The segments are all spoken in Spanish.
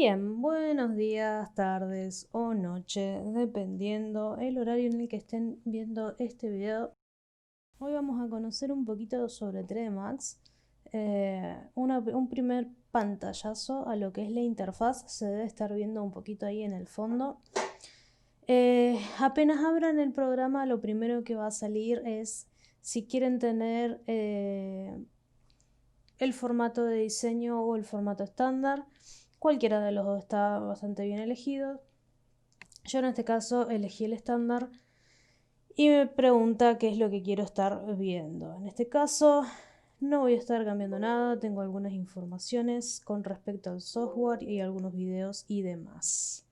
Bien, buenos días, tardes o noche, dependiendo el horario en el que estén viendo este video. Hoy vamos a conocer un poquito sobre 3D Max. Un primer pantallazo a lo que es la interfaz se debe estar viendo un poquito ahí en el fondo. Apenas abran el programa, lo primero que va a salir es si quieren tener el formato de diseño o el formato estándar. Cualquiera de los dos está bastante bien elegido. Yo en este caso elegí el estándar y me pregunta qué es lo que quiero estar viendo. En este caso no voy a estar cambiando nada, tengo algunas informaciones con respecto al software y algunos videos y demás.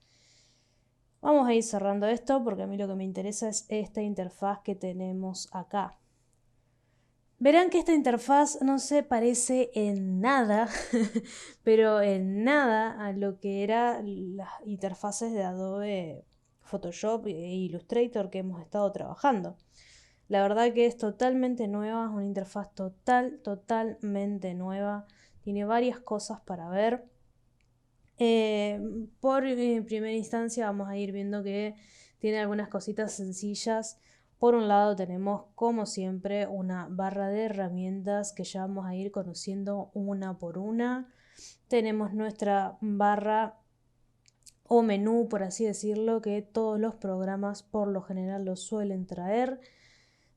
Vamos a ir cerrando esto porque a mí lo que me interesa es esta interfaz que tenemos acá. Verán que esta interfaz no se parece en nada, pero en nada a lo que eran las interfaces de Adobe Photoshop e Illustrator que hemos estado trabajando. La verdad que es totalmente nueva, es una interfaz totalmente nueva. Tiene varias cosas para ver. Por primera instancia vamos a ir viendo que tiene algunas cositas sencillas. Por un lado tenemos, como siempre, una barra de herramientas que ya vamos a ir conociendo una por una. Tenemos nuestra barra o menú, por así decirlo, que todos los programas por lo general lo suelen traer.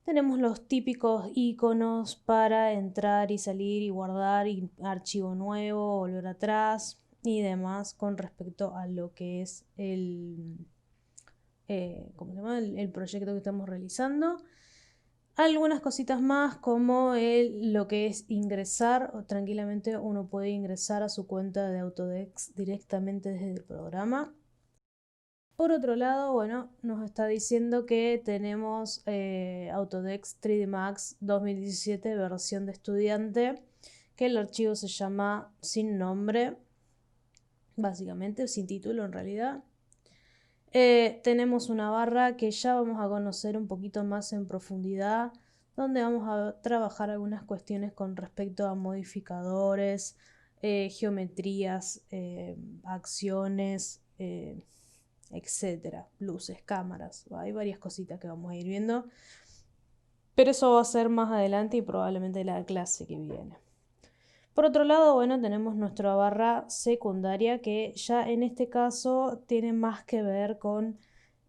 Tenemos los típicos iconos para entrar y salir y guardar archivo nuevo, volver atrás y demás con respecto a lo que es ¿cómo se llama? El proyecto que estamos realizando. Algunas cositas más como lo que es ingresar, o tranquilamente uno puede ingresar a su cuenta de Autodesk directamente desde el programa. Por otro lado, bueno, nos está diciendo que tenemos Autodesk 3D Max 2017 versión de estudiante, que el archivo se llama sin nombre, básicamente, sin título en realidad. Tenemos una barra que ya vamos a conocer un poquito más en profundidad, donde vamos a trabajar algunas cuestiones con respecto a modificadores, geometrías, acciones, etcétera, luces, cámaras. Hay varias cositas que vamos a ir viendo, pero eso va a ser más adelante y probablemente la clase que viene. Por otro lado, bueno, tenemos nuestra barra secundaria que ya en este caso tiene más que ver con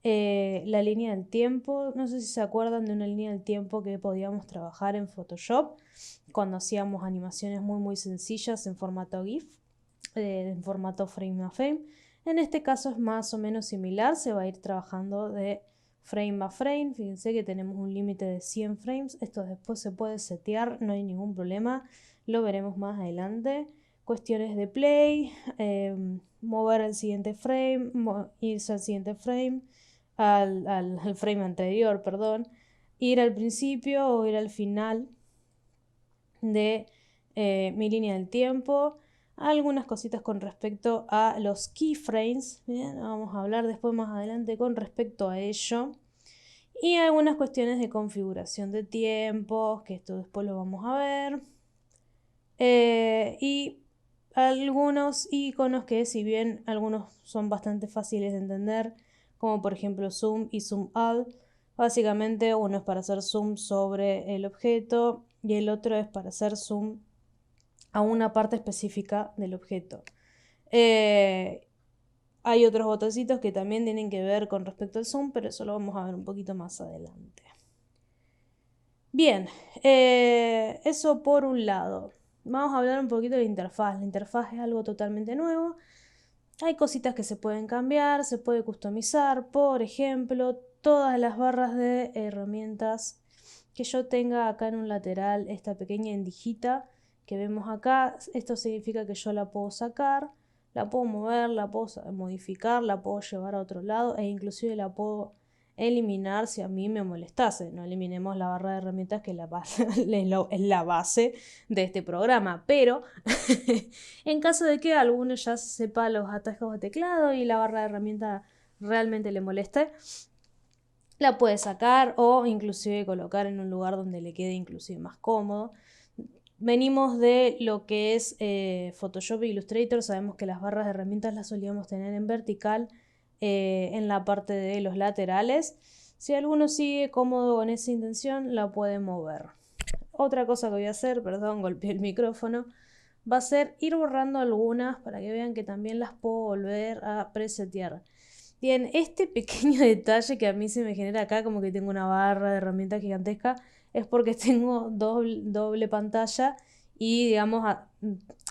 la línea del tiempo. No sé si se acuerdan de una línea del tiempo que podíamos trabajar en Photoshop cuando hacíamos animaciones muy sencillas en formato GIF, en formato frame a frame. En este caso es más o menos similar, se va a ir trabajando de frame a frame. Fíjense que tenemos un límite de 100 frames, esto después se puede setear, no hay ningún problema. Lo veremos más adelante. Cuestiones de play, mover al siguiente frame, irse al siguiente frame, al frame anterior, perdón, ir al principio o ir al final de mi línea del tiempo. Algunas cositas con respecto a los keyframes, bien, vamos a hablar después más adelante con respecto a ello. Y algunas cuestiones de configuración de tiempos, que esto después lo vamos a ver. Y algunos iconos que, si bien algunos son bastante fáciles de entender, como por ejemplo zoom y zoom out, básicamente uno es para hacer zoom sobre el objeto y el otro es para hacer zoom a una parte específica del objeto. Hay otros botoncitos que también tienen que ver con respecto al zoom, pero eso lo vamos a ver un poquito más adelante. Bien, eso por un lado. Vamos a hablar un poquito de la interfaz. La interfaz es algo totalmente nuevo. Hay cositas que se pueden cambiar, se puede customizar. Por ejemplo, todas las barras de herramientas que yo tenga acá en un lateral, esta pequeña endijita que vemos acá, esto significa que yo la puedo sacar, la puedo mover, la puedo modificar, la puedo llevar a otro lado e inclusive la puedo eliminar si a mí me molestase. No eliminemos la barra de herramientas, que es la base de este programa, pero en caso de que alguno ya sepa los atajos de teclado y la barra de herramientas realmente le moleste, la puede sacar o inclusive colocar en un lugar donde le quede inclusive más cómodo. venimos de lo que es Photoshop e Illustrator. Sabemos que las barras de herramientas las solíamos tener en vertical en la parte de los laterales. Si alguno sigue cómodo con esa intención, la puede mover. Otra cosa que voy a hacer, perdón, golpeé el micrófono, va a ser ir borrando algunas para que vean que también las puedo volver a presetear. Bien, este pequeño detalle que a mí se me genera acá, como que tengo una barra de herramientas gigantesca, es porque tengo doble pantalla y digamos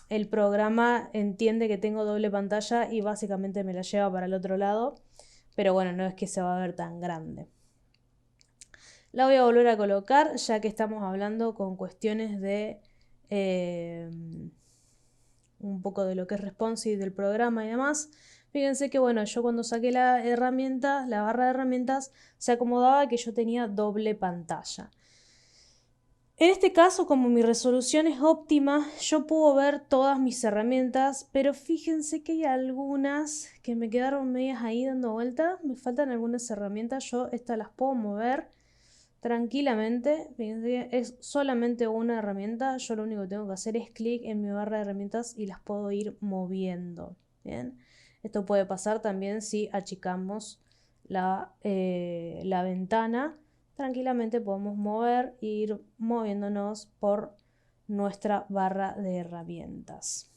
el programa entiende que tengo doble pantalla y básicamente me la lleva para el otro lado, pero bueno, no es que se va a ver tan grande. La voy a volver a colocar ya que estamos hablando con cuestiones de un poco de lo que es responsive del programa y demás. Fíjense que bueno, yo cuando saqué la herramienta, la barra de herramientas, se acomodaba que yo tenía doble pantalla. En este caso, como mi resolución es óptima, yo puedo ver todas mis herramientas, pero fíjense que hay algunas que me quedaron medias ahí dando vueltas. Me faltan algunas herramientas, yo estas las puedo mover tranquilamente. Fíjense que es solamente una herramienta, yo lo único que tengo que hacer es clic en mi barra de herramientas y las puedo ir moviendo. Bien, esto puede pasar también si achicamos la ventana. Tranquilamente podemos mover e ir moviéndonos por nuestra barra de herramientas.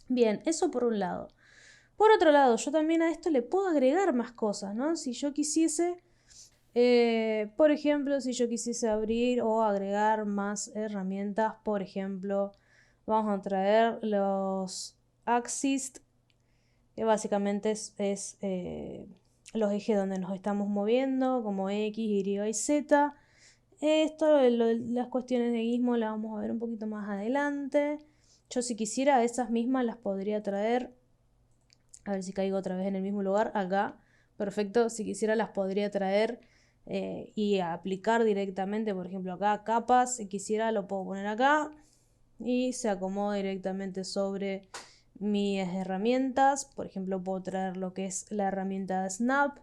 Bien, eso por un lado. Por otro lado, yo también a esto le puedo agregar más cosas, ¿no? Si yo quisiese, por ejemplo, si yo quisiese abrir o agregar más herramientas, por ejemplo, vamos a traer los axis, que básicamente es los ejes donde nos estamos moviendo, como X, Y y Z. Esto, las cuestiones de gizmo las vamos a ver un poquito más adelante. Yo si quisiera esas mismas las podría traer. A ver si caigo otra vez en el mismo lugar, acá. Perfecto, si quisiera las podría traer y aplicar directamente, por ejemplo acá, capas. Si quisiera lo puedo poner acá y se acomoda directamente sobre mis herramientas. Por ejemplo, puedo traer lo que es la herramienta de Snap,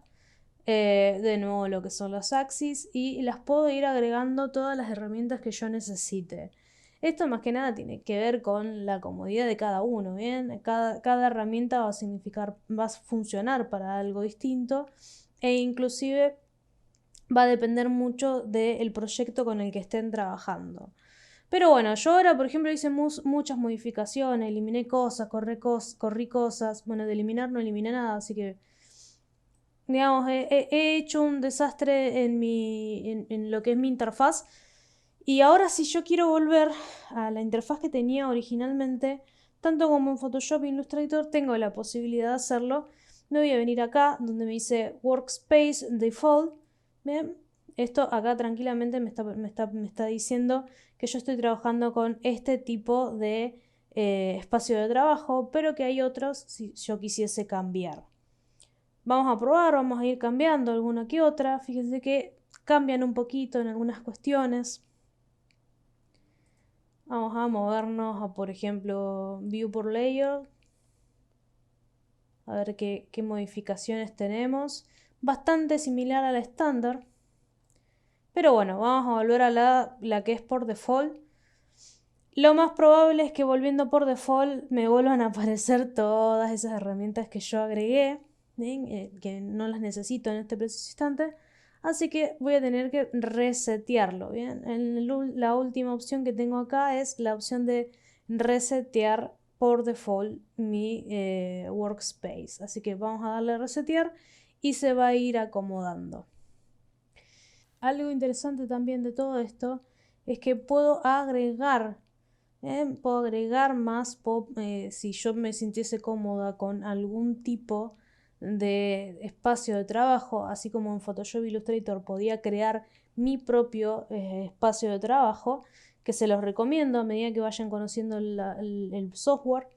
de nuevo lo que son los axis, y las puedo ir agregando todas las herramientas que yo necesite. Esto más que nada tiene que ver con la comodidad de cada uno, ¿bien? Cada herramienta va a funcionar para algo distinto e inclusive va a depender mucho del proyecto con el que estén trabajando. Pero bueno, yo ahora, por ejemplo, hice muchas modificaciones, eliminé cosas, corrí cosas. Bueno, de eliminar no eliminé nada, así que, digamos, he hecho un desastre en lo que es mi interfaz. Y ahora si yo quiero volver a la interfaz que tenía originalmente, tanto como en Photoshop e Illustrator, tengo la posibilidad de hacerlo. Me voy a venir acá, donde me dice Workspace Default. ¿Bien? Esto acá tranquilamente me está diciendo que yo estoy trabajando con este tipo de espacio de trabajo, pero que hay otros si yo quisiese cambiar. Vamos a probar, vamos a ir cambiando alguna que otra. Fíjense que cambian un poquito en algunas cuestiones. Vamos a movernos a, por ejemplo, View por Layer. A ver qué modificaciones tenemos. Bastante similar a la estándar. Pero bueno, vamos a volver a la que es por default. Lo más probable es que volviendo por default me vuelvan a aparecer todas esas herramientas que yo agregué, que no las necesito en este preciso instante. Así que voy a tener que resetearlo, ¿bien? La última opción que tengo acá es la opción de resetear por default mi workspace. Así que vamos a darle a resetear y se va a ir acomodando. Algo interesante también de todo esto es que puedo agregar más, si yo me sintiese cómoda con algún tipo de espacio de trabajo, así como en Photoshop Illustrator podía crear mi propio espacio de trabajo, que se los recomiendo a medida que vayan conociendo el software.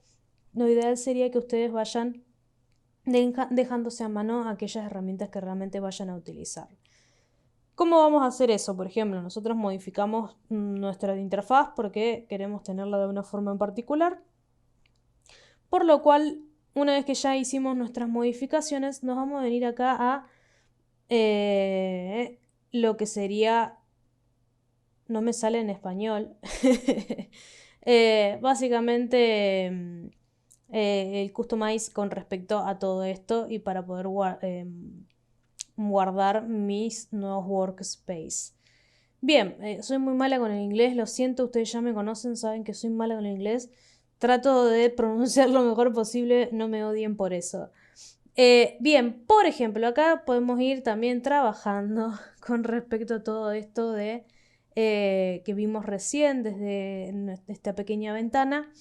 Lo ideal sería que ustedes vayan dejándose a mano aquellas herramientas que realmente vayan a utilizar. ¿Cómo vamos a hacer eso? Por ejemplo, nosotros modificamos nuestra interfaz porque queremos tenerla de una forma en particular. Por lo cual, una vez que ya hicimos nuestras modificaciones, nos vamos a venir acá a lo que sería no me sale en español. Básicamente el Customize con respecto a todo esto y para poder guardar mis nuevos workspace. Bien, soy muy mala con el inglés, lo siento, ustedes ya me conocen, saben que soy mala con el inglés. Trato de pronunciar lo mejor posible, no me odien por eso. Bien, por ejemplo, acá podemos ir también trabajando con respecto a todo esto de que vimos recién desde esta pequeña ventana.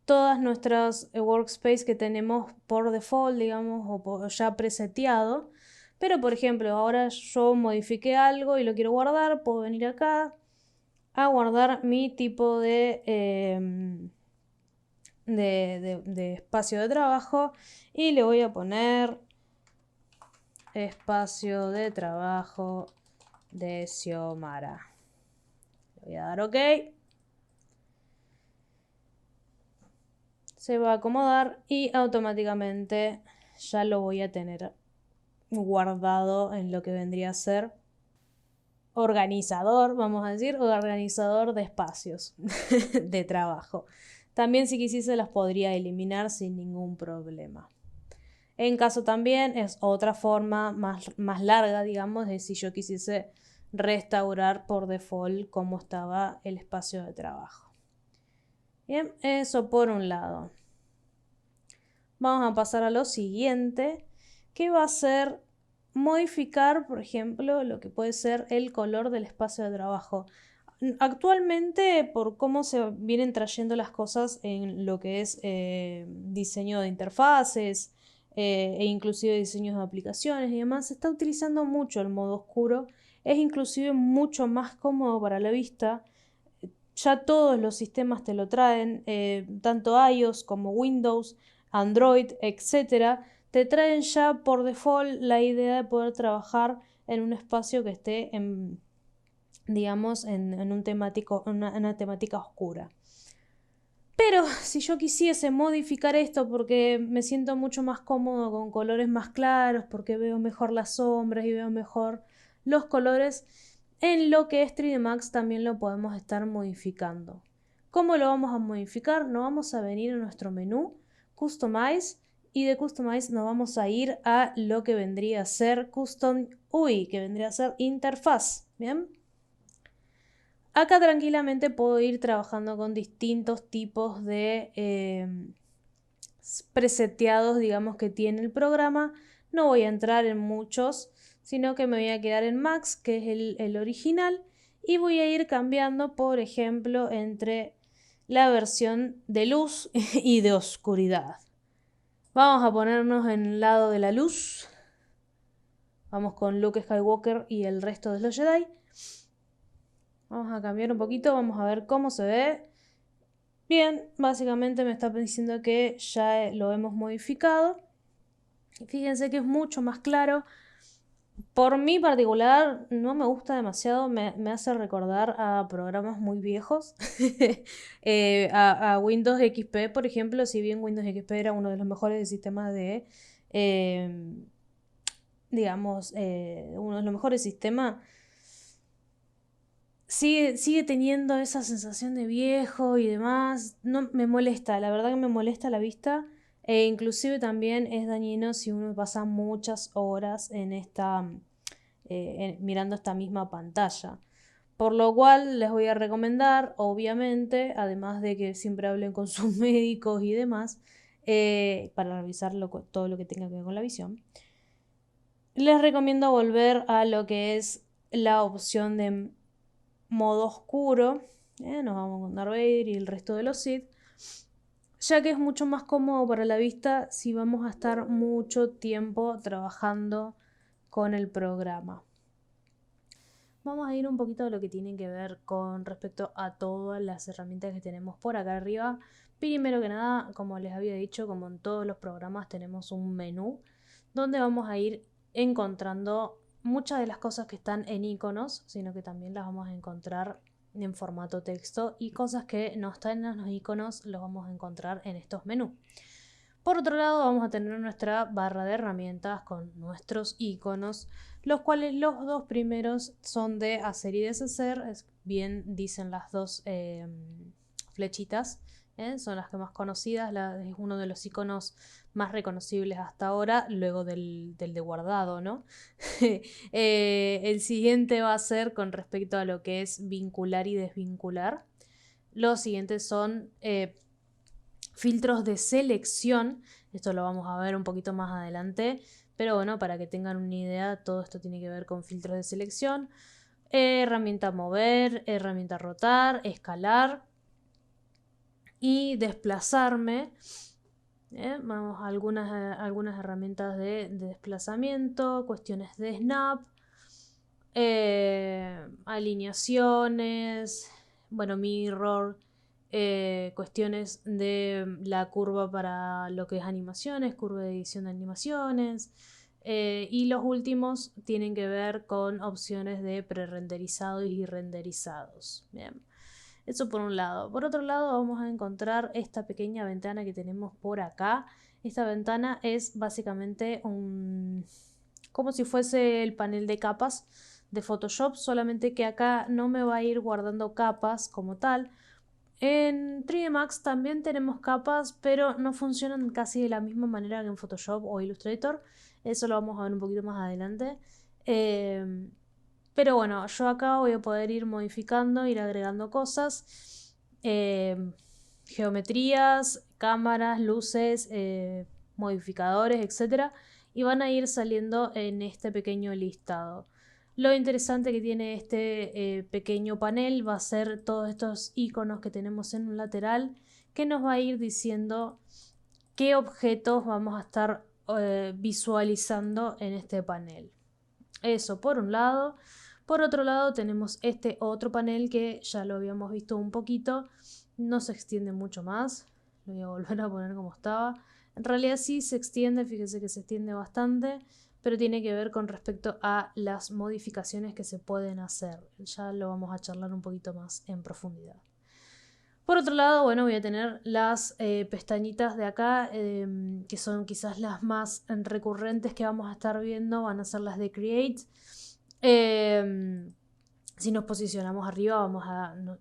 Todas nuestras workspace que tenemos por default, digamos, o ya preseteado. Pero, por ejemplo, ahora yo modifiqué algo y lo quiero guardar, puedo venir acá a guardar mi tipo de espacio de trabajo y le voy a poner espacio de trabajo de Xiomara. Le voy a dar OK. Se va a acomodar y automáticamente ya lo voy a tener guardado en lo que vendría a ser organizador, vamos a decir, organizador de espacios de trabajo. También si quisiese las podría eliminar sin ningún problema. En caso también es otra forma más larga, digamos, de si yo quisiese restaurar por default cómo estaba el espacio de trabajo. Bien, eso por un lado. Vamos a pasar a lo siguiente, que va a ser modificar, por ejemplo, lo que puede ser el color del espacio de trabajo. Actualmente, por cómo se vienen trayendo las cosas en lo que es diseño de interfaces e inclusive diseños de aplicaciones y demás, se está utilizando mucho el modo oscuro. Es inclusive mucho más cómodo para la vista. Ya todos los sistemas te lo traen, tanto iOS como Windows, Android, etc. Te traen ya por default la idea de poder trabajar en un espacio que esté digamos, en una temática oscura. Pero si yo quisiese modificar esto porque me siento mucho más cómodo con colores más claros, porque veo mejor las sombras y veo mejor los colores, en lo que es 3D Max también lo podemos estar modificando. ¿Cómo lo vamos a modificar? Nos vamos a venir a nuestro menú, Customize, y de Customize nos vamos a ir a lo que vendría a ser Custom UI, que vendría a ser interfaz. ¿Bien? Acá tranquilamente puedo ir trabajando con distintos tipos de preseteados, digamos, que tiene el programa. No voy a entrar en muchos, sino que me voy a quedar en Max, que es el original, y voy a ir cambiando, por ejemplo, entre la versión de luz y de oscuridad. Vamos a ponernos en el lado de la luz. Vamos con Luke Skywalker y el resto de los Jedi. Vamos a cambiar un poquito, vamos a ver cómo se ve. Bien, básicamente me está diciendo que ya lo hemos modificado. Fíjense que es mucho más claro. Por mí particular no me gusta demasiado, me hace recordar a programas muy viejos. A Windows XP, por ejemplo, si bien Windows XP era uno de los mejores sistemas de... digamos, uno de los mejores sistemas... Sigue teniendo esa sensación de viejo y demás. No me molesta, la verdad que me molesta la vista. E inclusive también es dañino si uno pasa muchas horas en mirando esta misma pantalla. Por lo cual les voy a recomendar, obviamente, además de que siempre hablen con sus médicos y demás, para revisar todo lo que tenga que ver con la visión. Les recomiendo volver a lo que es la opción de modo oscuro, nos vamos con Darth Vader y el resto de los Sith, ya que es mucho más cómodo para la vista si vamos a estar mucho tiempo trabajando con el programa. Vamos a ir un poquito a lo que tiene que ver con respecto a todas las herramientas que tenemos por acá arriba. Primero que nada, como les había dicho, como en todos los programas tenemos un menú donde vamos a ir encontrando muchas de las cosas que están en iconos, sino que también las vamos a encontrar en formato texto, y cosas que no están en los iconos los vamos a encontrar en estos menús. Por otro lado, vamos a tener nuestra barra de herramientas con nuestros iconos, los cuales los dos primeros son de hacer y deshacer, bien dicen las dos flechitas. Son las que más conocidas, es uno de los iconos más reconocibles hasta ahora, luego del de guardado, ¿no? El siguiente va a ser con respecto a lo que es vincular y desvincular. Los siguientes son filtros de selección. Esto lo vamos a ver un poquito más adelante, pero bueno, para que tengan una idea, todo esto tiene que ver con filtros de selección. Herramienta mover, herramienta rotar, escalar y desplazarme. Vamos a algunas herramientas de desplazamiento, cuestiones de snap, alineaciones, bueno, mirror, cuestiones de la curva para lo que es animaciones, curva de edición de animaciones. Y los últimos tienen que ver con opciones de prerenderizados y renderizados. Bien. Eso por un lado. Por otro lado vamos a encontrar esta pequeña ventana que tenemos por acá. Esta ventana es básicamente como si fuese el panel de capas de Photoshop, solamente que acá no me va a ir guardando capas como tal. En 3D Max también tenemos capas, pero no funcionan casi de la misma manera que en Photoshop o Illustrator. Eso lo vamos a ver un poquito más adelante. Pero bueno, yo acá voy a poder ir modificando, ir agregando cosas, geometrías, cámaras, luces, modificadores, etc. Y van a ir saliendo en este pequeño listado. Lo interesante que tiene este pequeño panel va a ser todos estos iconos que tenemos en un lateral, que nos va a ir diciendo qué objetos vamos a estar visualizando en este panel. Eso por un lado. Por otro lado tenemos este otro panel que ya lo habíamos visto un poquito. No se extiende mucho más. Lo voy a volver a poner como estaba. En realidad sí se extiende, fíjense que se extiende bastante, pero tiene que ver con respecto a las modificaciones que se pueden hacer. Ya lo vamos a charlar un poquito más en profundidad. Por otro lado, bueno, voy a tener las pestañitas de acá, que son quizás las más recurrentes que vamos a estar viendo, van a ser las de Create. Si nos posicionamos arriba,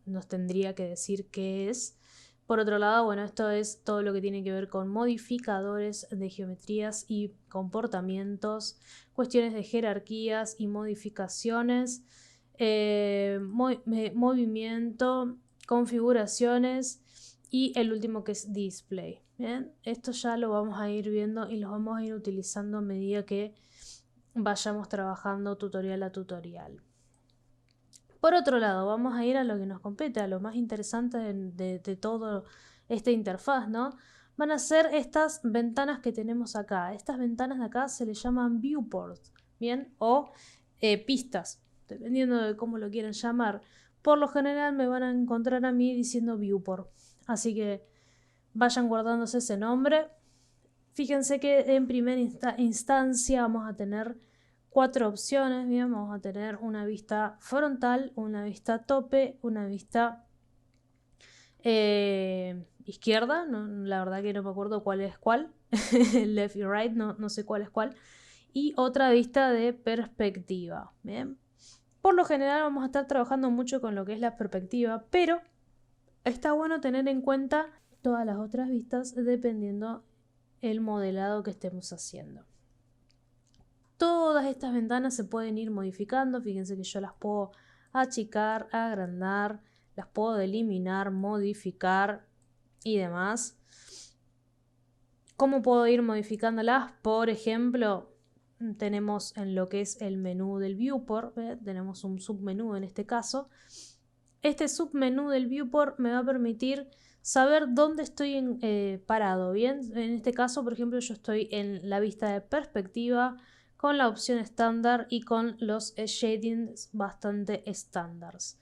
nos tendría que decir qué es. Por otro lado, bueno, esto es todo lo que tiene que ver con modificadores de geometrías y comportamientos, cuestiones de jerarquías y modificaciones, movimiento, configuraciones y el último que es display. Bien, esto ya lo vamos a ir viendo y lo vamos a ir utilizando a medida que vayamos trabajando tutorial a tutorial. Por otro lado, vamos a ir a lo que nos compete, a lo más interesante de todo esta interfaz, ¿no? Van a ser estas ventanas que tenemos acá. Estas ventanas de acá se les llaman viewports, ¿bien? O pistas, dependiendo de cómo lo quieran llamar. Por lo general me van a encontrar a mí diciendo viewport. Así que vayan guardándose ese nombre. Fíjense que en primera instancia vamos a tener 4 opciones. Bien, vamos a tener una vista frontal, una vista tope, una vista izquierda. No, la verdad que no me acuerdo cuál es cuál. Left y right, no sé cuál es cuál. Y otra vista de perspectiva. Bien. Por lo general vamos a estar trabajando mucho con lo que es la perspectiva, pero está bueno tener en cuenta todas las otras vistas dependiendo el modelado que estemos haciendo. Todas estas ventanas se pueden ir modificando. Fíjense que yo las puedo achicar, agrandar, las puedo eliminar, modificar y demás. ¿Cómo puedo ir modificándolas? Por ejemplo, tenemos en lo que es el menú del viewport, tenemos un submenú en este caso. Este submenú del viewport me va a permitir saber dónde estoy parado. Bien, en este caso, por ejemplo, yo estoy en la vista de perspectiva con la opción estándar y con los shadings bastante estándares.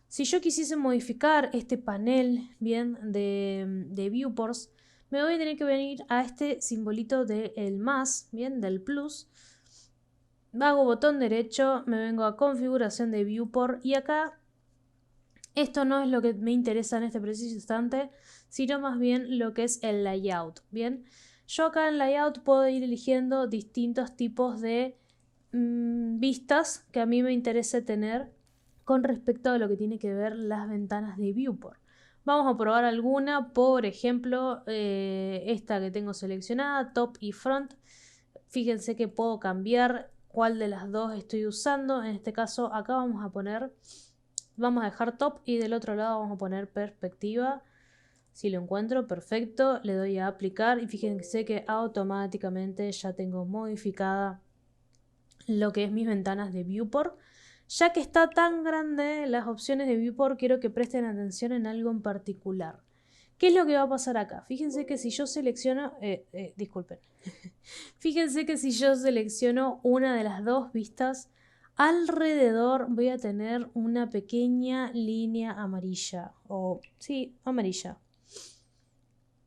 Si yo quisiese modificar este panel bien de viewports, me voy a tener que venir a este simbolito del más, bien, del plus. Hago botón derecho, me vengo a configuración de viewport y acá esto no es lo que me interesa en este preciso instante, sino más bien lo que es el layout. Bien, yo acá en layout puedo ir eligiendo distintos tipos de vistas que a mí me interese tener con respecto a lo que tiene que ver las ventanas de viewport. Vamos a probar alguna, por ejemplo, esta que tengo seleccionada, top y front. Fíjense que puedo cambiar cuál de las dos estoy usando. En este caso acá vamos a dejar top y del otro lado vamos a poner perspectiva. Si lo encuentro, perfecto, le doy a aplicar y fíjense que automáticamente ya tengo modificada lo que es mis ventanas de viewport. Ya que está tan grande las opciones de viewport, quiero que presten atención en algo en particular. ¿Qué es lo que va a pasar acá? Fíjense que si yo selecciono, disculpen, fíjense que si yo selecciono una de las dos vistas, alrededor voy a tener una pequeña línea amarilla, sí, amarilla.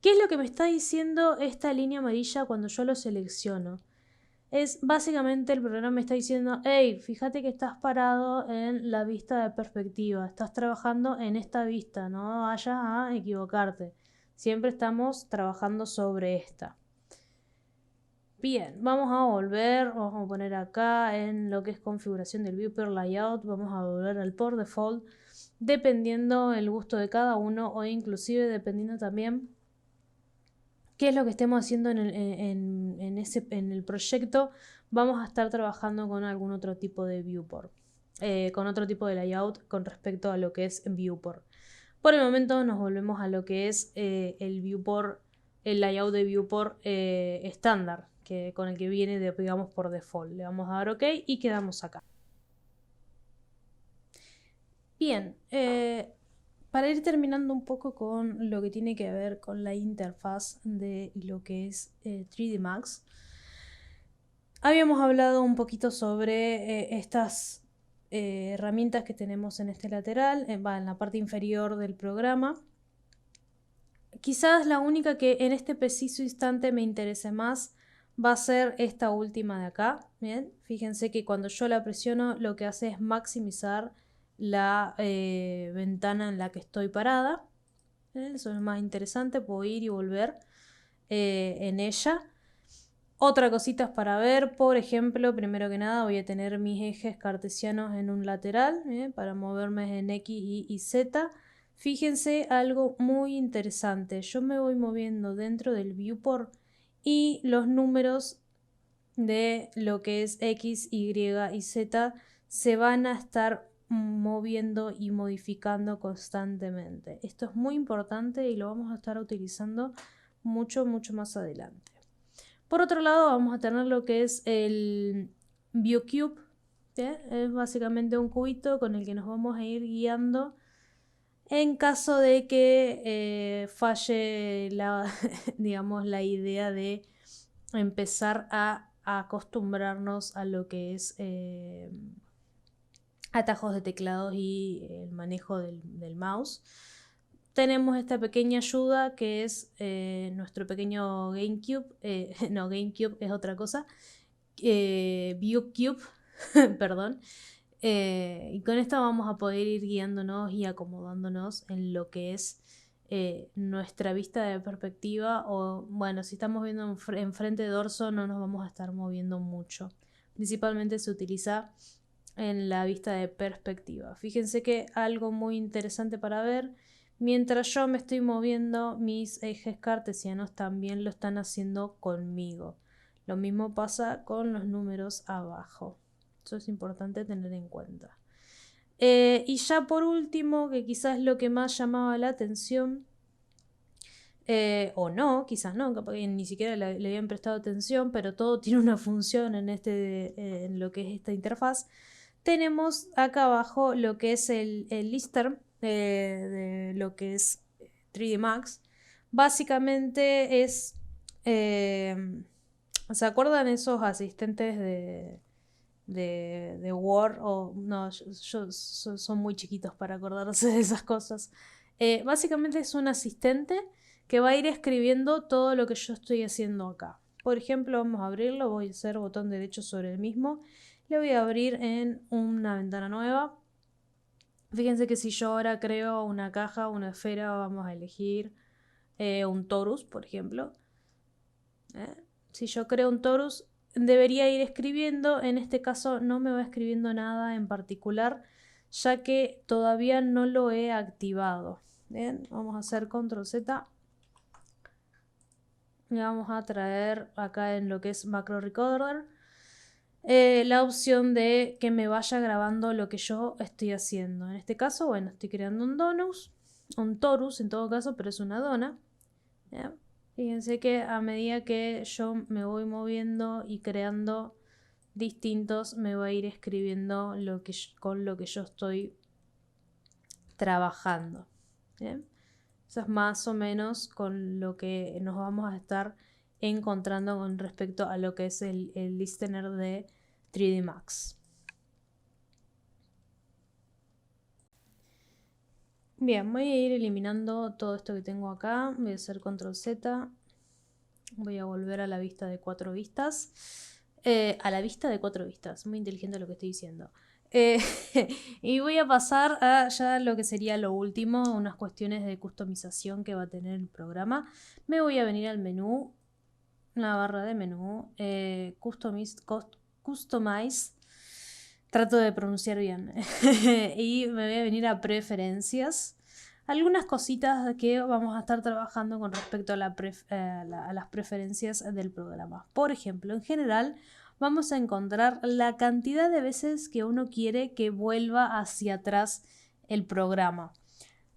¿Qué es lo que me está diciendo esta línea amarilla cuando yo lo selecciono? Es básicamente el programa me está diciendo, hey, fíjate que estás parado en la vista de perspectiva, estás trabajando en esta vista, no vayas a equivocarte. Siempre estamos trabajando sobre esta. Bien, vamos a volver, vamos a poner acá en lo que es configuración del viewport layout, vamos a volver al por default, dependiendo el gusto de cada uno o inclusive dependiendo también qué es lo que estemos haciendo en el proyecto. Vamos a estar trabajando con algún otro tipo de viewport, con otro tipo de layout con respecto a lo que es viewport. Por el momento nos volvemos a lo que es el viewport, el layout de viewport estándar, con el que viene, digamos, por default. Le vamos a dar OK y quedamos acá. Bien, para ir terminando un poco con lo que tiene que ver con la interfaz de lo que es 3D Max, habíamos hablado un poquito sobre estas herramientas que tenemos en este lateral, en la parte inferior del programa. Quizás la única que en este preciso instante me interese más va a ser esta última de acá. Bien, fíjense que cuando yo la presiono lo que hace es maximizar la ventana en la que estoy parada. Eso es más interesante, puedo ir y volver en ella. Otra cositas para ver, por ejemplo, primero que nada voy a tener mis ejes cartesianos en un lateral para moverme en X, Y Z. Fíjense algo muy interesante, yo me voy moviendo dentro del viewport y los números de lo que es X, Y y Z se van a estar moviendo y modificando constantemente. Esto es muy importante y lo vamos a estar utilizando mucho más adelante. Por otro lado vamos a tener lo que es el ViewCube, es básicamente un cubito con el que nos vamos a ir guiando en caso de que falle digamos, la idea de empezar a acostumbrarnos a lo que es atajos de teclados y el manejo del mouse. Tenemos esta pequeña ayuda que es nuestro pequeño GameCube, no, GameCube es otra cosa, ViewCube, perdón. Y con esto vamos a poder ir guiándonos y acomodándonos en lo que es nuestra vista de perspectiva, o bueno, si estamos viendo en frente de dorso no nos vamos a estar moviendo mucho. Principalmente se utiliza en la vista de perspectiva. Fíjense que algo muy interesante para ver, mientras yo me estoy moviendo, mis ejes cartesianos también lo están haciendo conmigo. Lo mismo pasa con los números abajo. Eso es importante tener en cuenta. Y ya por último, que quizás es lo que más llamaba la atención, o no, quizás no, capaz que ni siquiera le habían prestado atención, pero todo tiene una función en lo que es esta interfaz. Tenemos acá abajo lo que es el lister de lo que es 3D Max. Básicamente es, ¿se acuerdan esos asistentes de Word? O no, son muy chiquitos para acordarse de esas cosas. Básicamente es un asistente que va a ir escribiendo todo lo que yo estoy haciendo acá. Por ejemplo, vamos a abrirlo, voy a hacer botón derecho sobre el mismo. Le voy a abrir en una ventana nueva. Fíjense que si yo ahora creo una caja, una esfera, vamos a elegir un torus, por ejemplo. Si yo creo un torus, debería ir escribiendo. En este caso no me va escribiendo nada en particular, ya que todavía no lo he activado. Bien, vamos a hacer control Z y vamos a traer acá en lo que es Macro Recorder la opción de que me vaya grabando lo que yo estoy haciendo. En este caso, bueno, estoy creando un torus en todo caso, pero es una dona. ¿Ya? Fíjense que a medida que yo me voy moviendo y creando distintos, me va a ir escribiendo con lo que yo estoy trabajando. ¿Bien? Eso es más o menos con lo que nos vamos a estar encontrando con respecto a lo que es el listener de 3D Max. Bien, voy a ir eliminando todo esto que tengo acá. Voy a hacer control Z. Voy a volver a la vista de 4 vistas. A la vista de 4 vistas. Muy inteligente lo que estoy diciendo. Y voy a pasar a ya lo que sería lo último, unas cuestiones de customización que va a tener el programa. Me voy a venir al menú, la barra de menú, Customize. Trato de pronunciar bien. Y me voy a venir a preferencias. Algunas cositas que vamos a estar trabajando con respecto a las preferencias del programa. Por ejemplo, en general vamos a encontrar la cantidad de veces que uno quiere que vuelva hacia atrás el programa.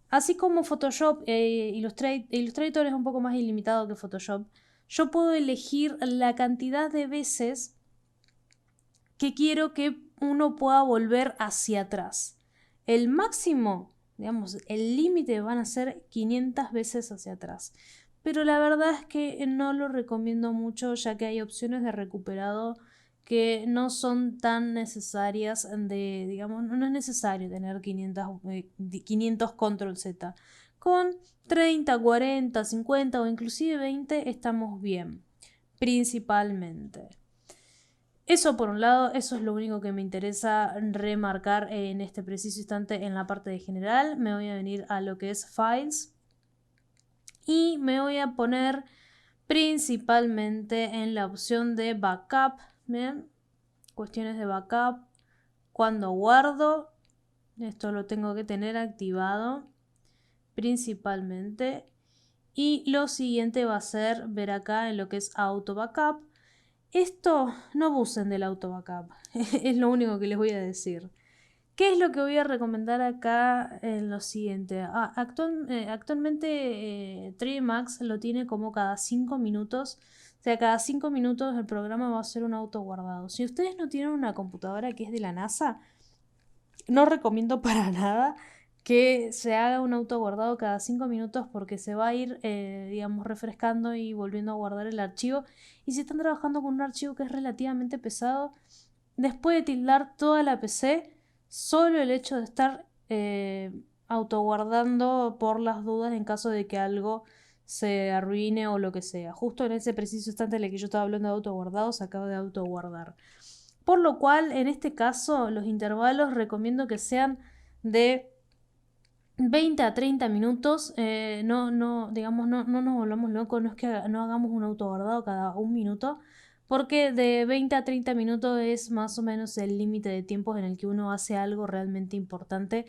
Así como Photoshop, Illustrator es un poco más ilimitado que Photoshop, yo puedo elegir la cantidad de veces que quiero que uno pueda volver hacia atrás. El máximo, digamos, el límite van a ser 500 veces hacia atrás. Pero la verdad es que no lo recomiendo mucho, ya que hay opciones de recuperado que no son tan necesarias digamos, no es necesario tener 500 control Z. Con 30, 40, 50 o inclusive 20 estamos bien, principalmente. Eso por un lado, eso es lo único que me interesa remarcar en este preciso instante en la parte de general. Me voy a venir a lo que es Files y me voy a poner principalmente en la opción de Backup. ¿Bien? Cuestiones de Backup. Cuando guardo, esto lo tengo que tener activado principalmente. Y lo siguiente va a ser ver acá en lo que es Auto Backup. Esto no abusen del auto backup, es lo único que les voy a decir. ¿Qué es lo que voy a recomendar acá en lo siguiente? Actualmente 3D Max lo tiene como cada 5 minutos. O sea, cada 5 minutos el programa va a hacer un auto guardado. Si ustedes no tienen una computadora que es de la NASA, no recomiendo para nada que se haga un auto guardado cada 5 minutos porque se va a ir, digamos, refrescando y volviendo a guardar el archivo. Y si están trabajando con un archivo que es relativamente pesado, después de tildar toda la PC, solo el hecho de estar autoguardando por las dudas en caso de que algo se arruine o lo que sea. Justo en ese preciso instante en el que yo estaba hablando de autoguardado, se acaba de autoguardar. Por lo cual, en este caso, los intervalos recomiendo que sean de 20 a 30 minutos. Digamos, no nos volvamos locos, no es que no hagamos un autoguardado cada un minuto, porque de 20 a 30 minutos es más o menos el límite de tiempos en el que uno hace algo realmente importante.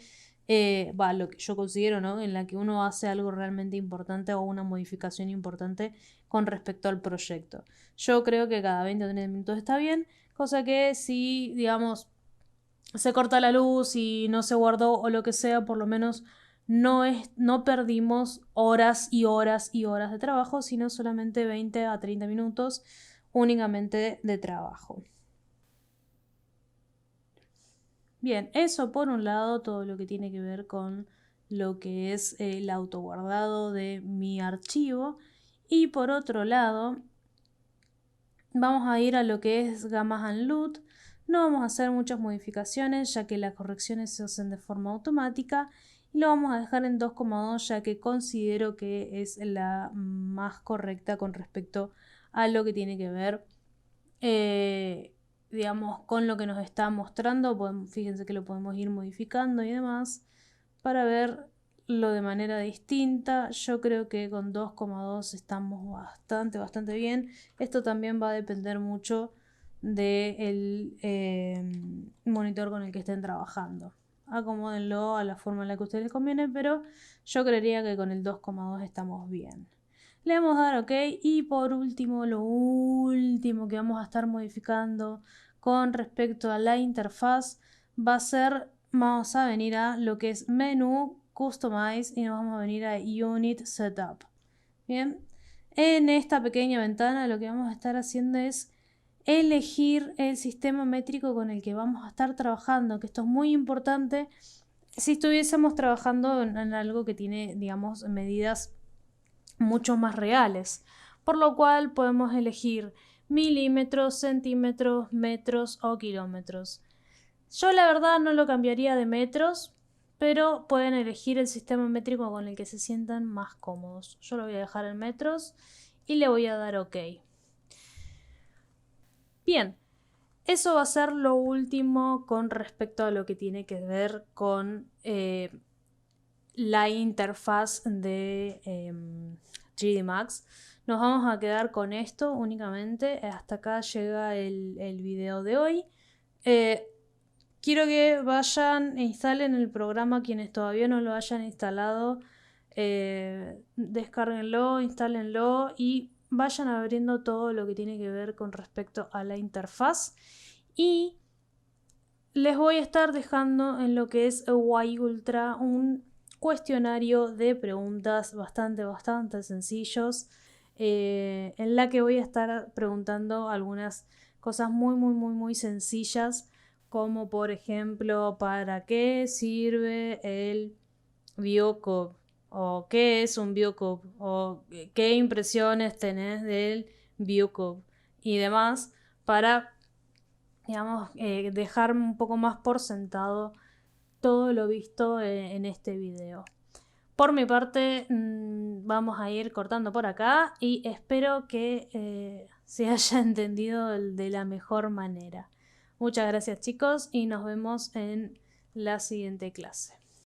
Lo que yo considero, ¿no? En la que uno hace algo realmente importante o una modificación importante con respecto al proyecto. Yo creo que cada 20 o 30 minutos está bien, cosa que si, digamos, se corta la luz y no se guardó o lo que sea, por lo menos no perdimos horas y horas y horas de trabajo, sino solamente 20 a 30 minutos únicamente de trabajo. Bien, eso por un lado, todo lo que tiene que ver con lo que es el autoguardado de mi archivo. Y por otro lado, vamos a ir a lo que es Gamma Unload. No vamos a hacer muchas modificaciones ya que las correcciones se hacen de forma automática. Y lo vamos a dejar en 2,2 ya que considero que es la más correcta con respecto a lo que tiene que ver digamos, con lo que nos está mostrando. Fíjense que lo podemos ir modificando y demás para verlo de manera distinta. Yo creo que con 2,2 estamos bastante bien. Esto también va a depender mucho del monitor con el que estén trabajando. acomódenlo a la forma en la que a ustedes les conviene, pero yo creería que con el 2,2 estamos bien. Le vamos a dar OK y por último, lo último que vamos a estar modificando con respecto a la interfaz va a ser, vamos a venir a lo que es menú, customize y nos vamos a venir a unit setup. Bien, en esta pequeña ventana lo que vamos a estar haciendo es elegir el sistema métrico con el que vamos a estar trabajando, que esto es muy importante si estuviésemos trabajando en algo que tiene, digamos, medidas mucho más reales, por lo cual podemos elegir milímetros, centímetros, metros o kilómetros. Yo la verdad no lo cambiaría de metros, pero pueden elegir el sistema métrico con el que se sientan más cómodos. Yo lo voy a dejar en metros y le voy a dar OK. Bien, eso va a ser lo último con respecto a lo que tiene que ver con la interfaz de 3D Max. Nos vamos a quedar con esto únicamente. Hasta acá llega el video de hoy. Quiero que vayan e instalen el programa quienes todavía no lo hayan instalado. Descárguenlo, instálenlo y vayan abriendo todo lo que tiene que ver con respecto a la interfaz. Y les voy a estar dejando en lo que es Y Ultra un cuestionario de preguntas bastante sencillos, en la que voy a estar preguntando algunas cosas muy sencillas, como por ejemplo, ¿para qué sirve el Biocop? ¿O qué es un Biocop? ¿O qué impresiones tenés del Biocop? Y demás, para, digamos, dejar un poco más por sentado todo lo visto en este video. Por mi parte, vamos a ir cortando por acá y espero que se haya entendido de la mejor manera. Muchas gracias, chicos, y nos vemos en la siguiente clase.